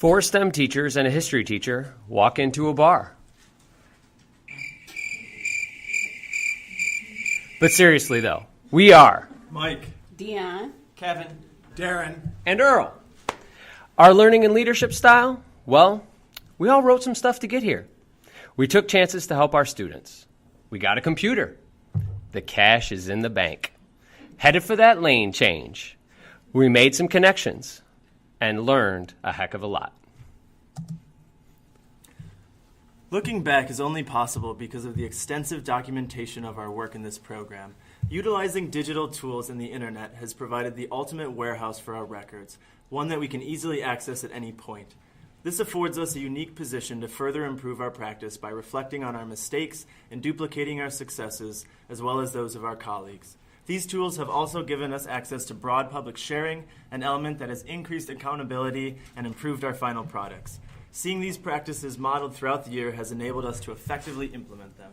Four STEM teachers and a history teacher walk into a bar. But seriously, though, we are Mike, Dion, Kevin, Darren, and Earl. Our learning and leadership style? Well, we all wrote some stuff to get here. We took chances to help our students. We got a computer. The cash is in the bank. Headed for that lane change. We made some connections and learned a heck of a lot. Looking back is only possible because of the extensive documentation of our work in this program. Utilizing digital tools and the internet has provided the ultimate warehouse for our records, one that we can easily access at any point. This affords us a unique position to further improve our practice by reflecting on our mistakes and duplicating our successes, as well as those of our colleagues. These tools have also given us access to broad public sharing, an element that has increased accountability and improved our final products. Seeing these practices modeled throughout the year has enabled us to effectively implement them.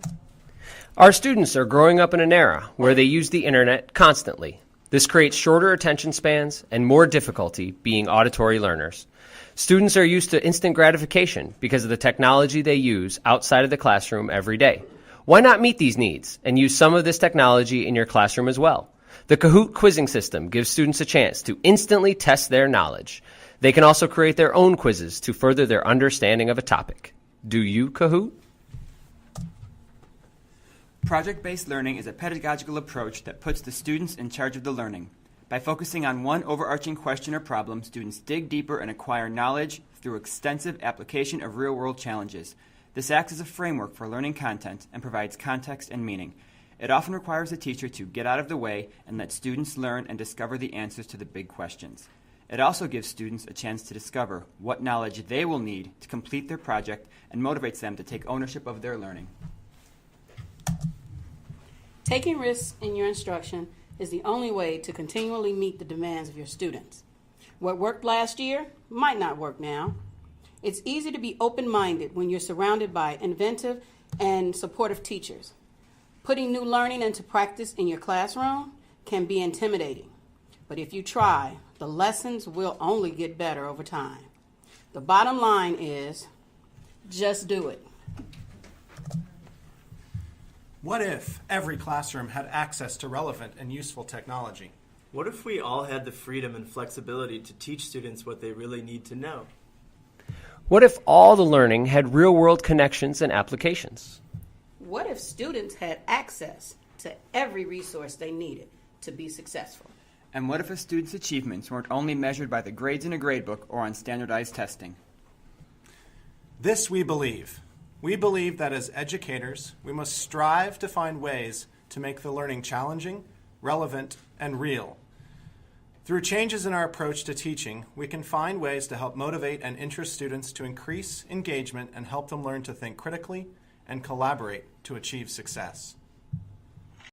Our students are growing up in an era where they use the internet constantly. This creates shorter attention spans and more difficulty being auditory learners. Students are used to instant gratification because of the technology they use outside of the classroom every day. Why not meet these needs and use some of this technology in your classroom as well? The Kahoot quizzing system gives students a chance to instantly test their knowledge. They can also create their own quizzes to further their understanding of a topic. Do you Kahoot? Project-based learning is a pedagogical approach that puts the students in charge of the learning. By focusing on one overarching question or problem, students dig deeper and acquire knowledge through extensive application of real-world challenges. This acts as a framework for learning content and provides context and meaning. It often requires the teacher to get out of the way and let students learn and discover the answers to the big questions. It also gives students a chance to discover what knowledge they will need to complete their project and motivates them to take ownership of their learning. taking risks in your instruction is the only way to continually meet the demands of your students. What worked last year might not work now. It's easy to be open-minded when you're surrounded by inventive and supportive teachers. Putting new learning into practice in your classroom can be intimidating, but if you try, the lessons will only get better over time. The bottom line is, just do it. What if every classroom had access to relevant and useful technology? What if we all had the freedom and flexibility to teach students what they really need to know? What if all the learning had real-world connections and applications? What if students had access to every resource they needed to be successful? And what if a student's achievements weren't only measured by the grades in a gradebook or on standardized testing? This we believe. We believe that as educators, we must strive to find ways to make the learning challenging, relevant, and real. Through changes in our approach to teaching, we can find ways to help motivate and interest students to increase engagement and help them learn to think critically and collaborate to achieve success.